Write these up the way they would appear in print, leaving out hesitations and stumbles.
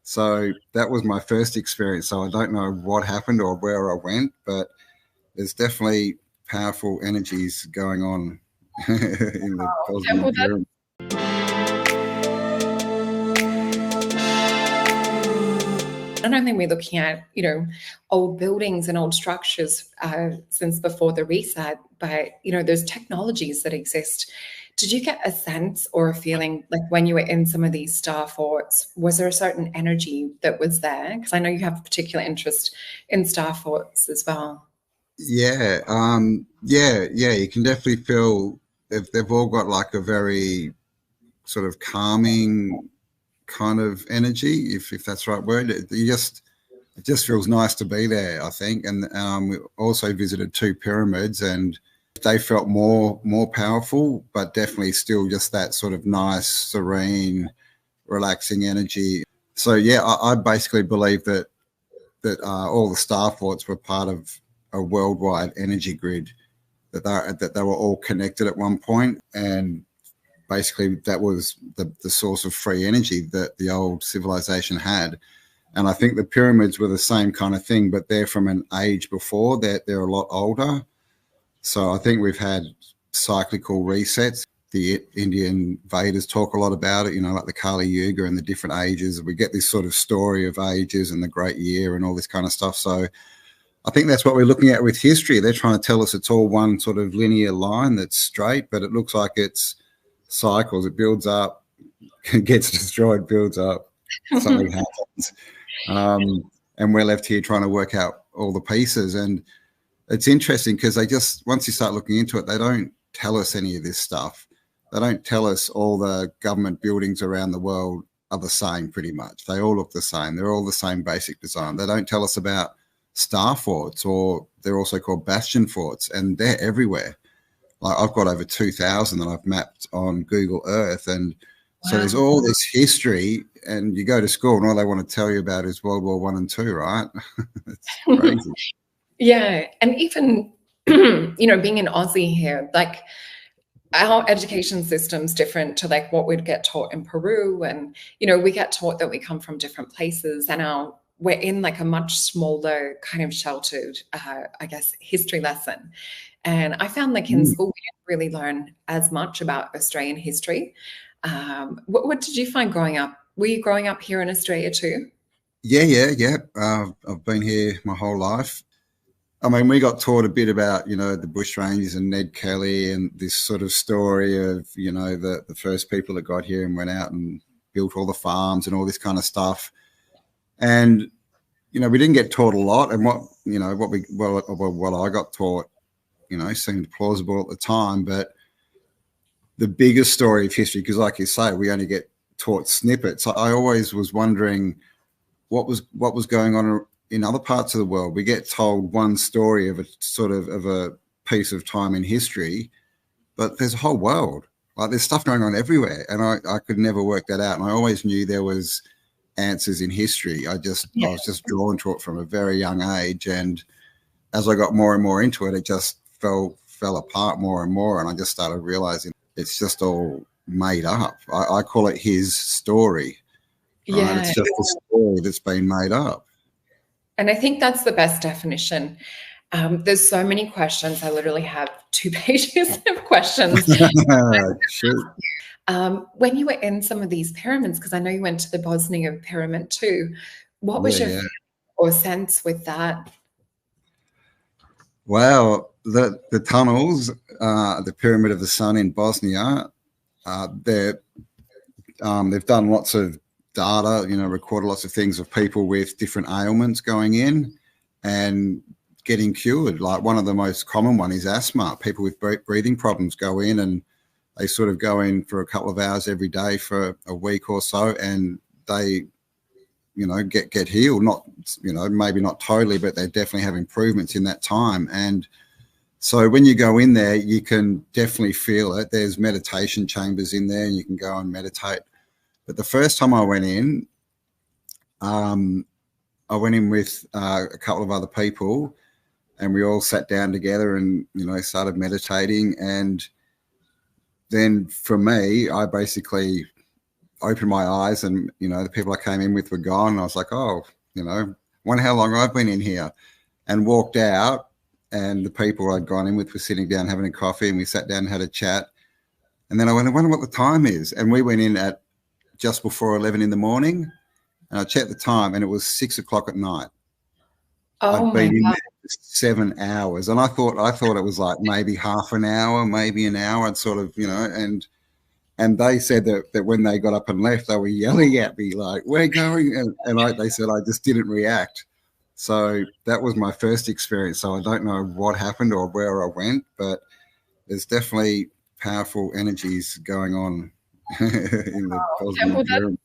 So that was my first experience. So I don't know what happened or where I went, but there's definitely powerful energies going on in the Bosnian pyramid. Not only are we looking at, old buildings and old structures since before the reset, but, there's technologies that exist. Did you get a sense or a feeling like when you were in some of these star forts, was there a certain energy that was there? Because I know you have a particular interest in star forts as well. Yeah, you can definitely feel they've all got like a very sort of calming kind of energy, if that's the right word. It just feels nice to be there, I think. And we also visited 2 pyramids, and they felt more powerful, but definitely still just that sort of nice, serene, relaxing energy. So yeah, I basically believe that all the star forts were part of a worldwide energy grid, that they were all connected at one point, and basically that was the source of free energy that the old civilization had. And I think the pyramids were the same kind of thing, but they're from an age before. They're a lot older. So I think we've had cyclical resets. The Indian Vedas talk a lot about it, like the Kali Yuga and the different ages. We get this sort of story of ages and the great year and all this kind of stuff. So I think that's what we're looking at with history. They're trying to tell us it's all one sort of linear line that's straight, but it looks like it's cycles. It builds up, gets destroyed, builds up, something happens. And we're left here trying to work out all the pieces. And it's interesting because once you start looking into it, they don't tell us any of this stuff. They don't tell us all the government buildings around the world are the same pretty much. They all look the same. They're all the same basic design. They don't tell us about star forts, or they're also called bastion forts, and they're everywhere. Like I've got over 2,000 that I've mapped on Google Earth. And so there's all this history, and you go to school and all they want to tell you about is World War I and II, right? It's crazy. Yeah. And even, being an Aussie here, like our education system's different to like what we'd get taught in Peru. And, we get taught that we come from different places, and we're in like a much smaller kind of sheltered, I guess, history lesson. And I found like in school, we didn't really learn as much about Australian history. What did you find growing up? Were you growing up here in Australia too? Yeah. I've been here my whole life. I mean, we got taught a bit about, the bushrangers and Ned Kelly and this sort of story of, the first people that got here and went out and built all the farms and all this kind of stuff. And, we didn't get taught a lot. And what I got taught, seemed plausible at the time. But the biggest story of history, because like you say, we only get taught snippets. I always was wondering what was going on in other parts of the world. We get told one story of a piece of time in history, but there's a whole world. Like there's stuff going on everywhere, and I could never work that out. And I always knew there was answers in history. I was just drawn to it from a very young age, and as I got more and more into it, it just fell apart more and more, and I just started realizing it's just all made up. I call it his story. Yeah, right? It's just a story that's been made up. And I think that's the best definition. There's so many questions. I literally have 2 pages of questions. Sure. When you were in some of these pyramids, because I know you went to the Bosnian pyramid too, what was your or sense with that? Well, the tunnels, the Pyramid of the Sun in Bosnia, they've done lots of data, recorded lots of things of people with different ailments going in and getting cured. Like one of the most common one is asthma. People with breathing problems go in, and they sort of go in for a couple of hours every day for a week or so, and they, get healed. Not, maybe not totally, but they definitely have improvements in that time. And so when you go in there, you can definitely feel it. There's meditation chambers in there, and you can go and meditate. But the first time I went in with a couple of other people, and we all sat down together and, started meditating. And then for me, I basically opened my eyes, and the people I came in with were gone. And I was like, oh, wonder how long I've been in here, and walked out, and the people I'd gone in with were sitting down having a coffee, and we sat down and had a chat. And then I went, I wonder what the time is. And we went in at just before 11 in the morning, and I checked the time, and it was 6 o'clock at night. Oh I'd my been in God. there for 7 hours, and I thought it was like maybe half an hour, maybe an hour. I'd sort of, and they said that when they got up and left, they were yelling at me like, "We're going," and they said I just didn't react. So that was my first experience. So I don't know what happened or where I went, but there's definitely powerful energies going on in the Yeah, Bosnian well, pyramid.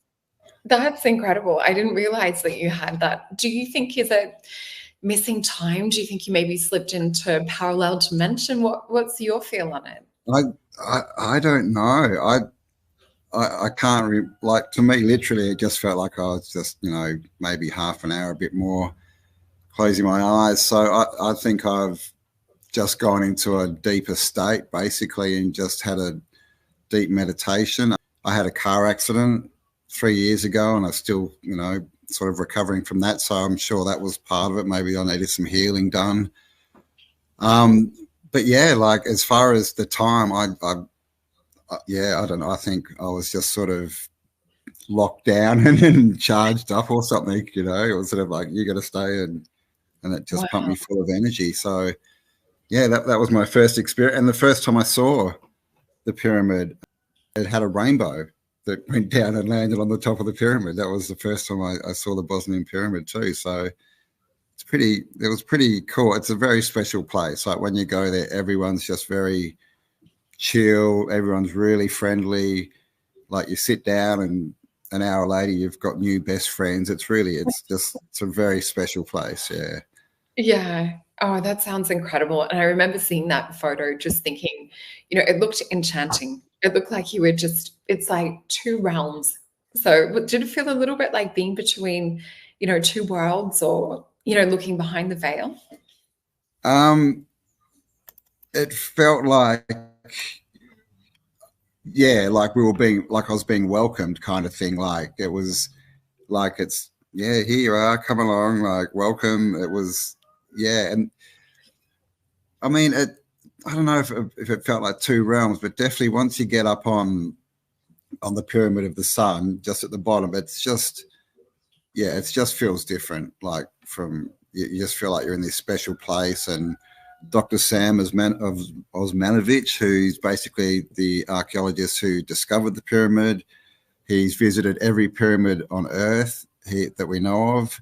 that's incredible. I didn't realize that you had that. Do you think is it missing time? Do you think you maybe slipped into a parallel dimension? What's your feel on it? I don't know. I can't like, to me, literally, it just felt like I was just, maybe half an hour, a bit more, closing my eyes. So I think I've just gone into a deeper state, basically, and just had a deep meditation. I had a car accident 3 years ago, and I still, sort of recovering from that. So I'm sure that was part of it. Maybe I needed some healing done. But yeah, like, as far as the time, yeah, I don't know. I think I was just sort of locked down and charged up or something. It was sort of like, you got to stay, and it just pumped Wow. me full of energy. So yeah, that was my first experience, and the first time I saw the pyramid, it had a rainbow that went down and landed on the top of the pyramid. That was the first time I saw the Bosnian pyramid too. So it was pretty cool. It's a very special place. Like, when you go there, everyone's just very chill. Everyone's really friendly. Like, you sit down, and an hour later you've got new best friends. It's a very special place. Yeah. Yeah. Oh, that sounds incredible. And I remember seeing that photo, just thinking, it looked enchanting. It looked like you were it's like two realms. So did it feel a little bit like being between, two worlds, or, looking behind the veil? um it felt like, yeah, like we were being, like I was being welcomed, kind of thing. Like, it was like, it's, yeah, here you are, come along, like, welcome. It was, yeah. And I mean, I don't know if it felt like two realms, but definitely once you get up on the pyramid of the sun, just at the bottom, it's just, yeah, it just feels different. Like, you just feel like you're in this special place. And Dr. Sam Osmanovic, who's basically the archaeologist who discovered the pyramid, he's visited every pyramid on Earth that we know of.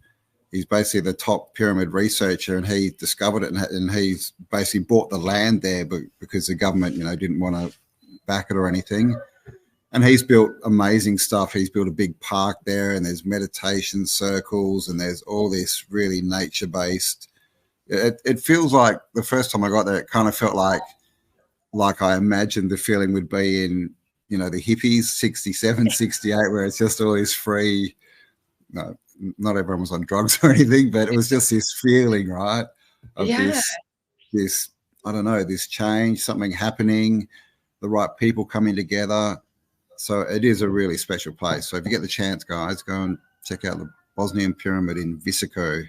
He's basically the top pyramid researcher, and he discovered it, and he's basically bought the land there, but because the government, didn't want to back it or anything. And he's built amazing stuff. He's built a big park there, and there's meditation circles, and there's all this really nature-based. It feels like, the first time I got there, it kind of felt like I imagined the feeling would be in, the hippies, 67, 68, where it's just all this free. No, not everyone was on drugs or anything, but it was just this feeling, right, of Yeah. this, I don't know, this change, something happening, the right people coming together. So it is a really special place. So if you get the chance, guys, go and check out the Bosnian pyramid in Visoko.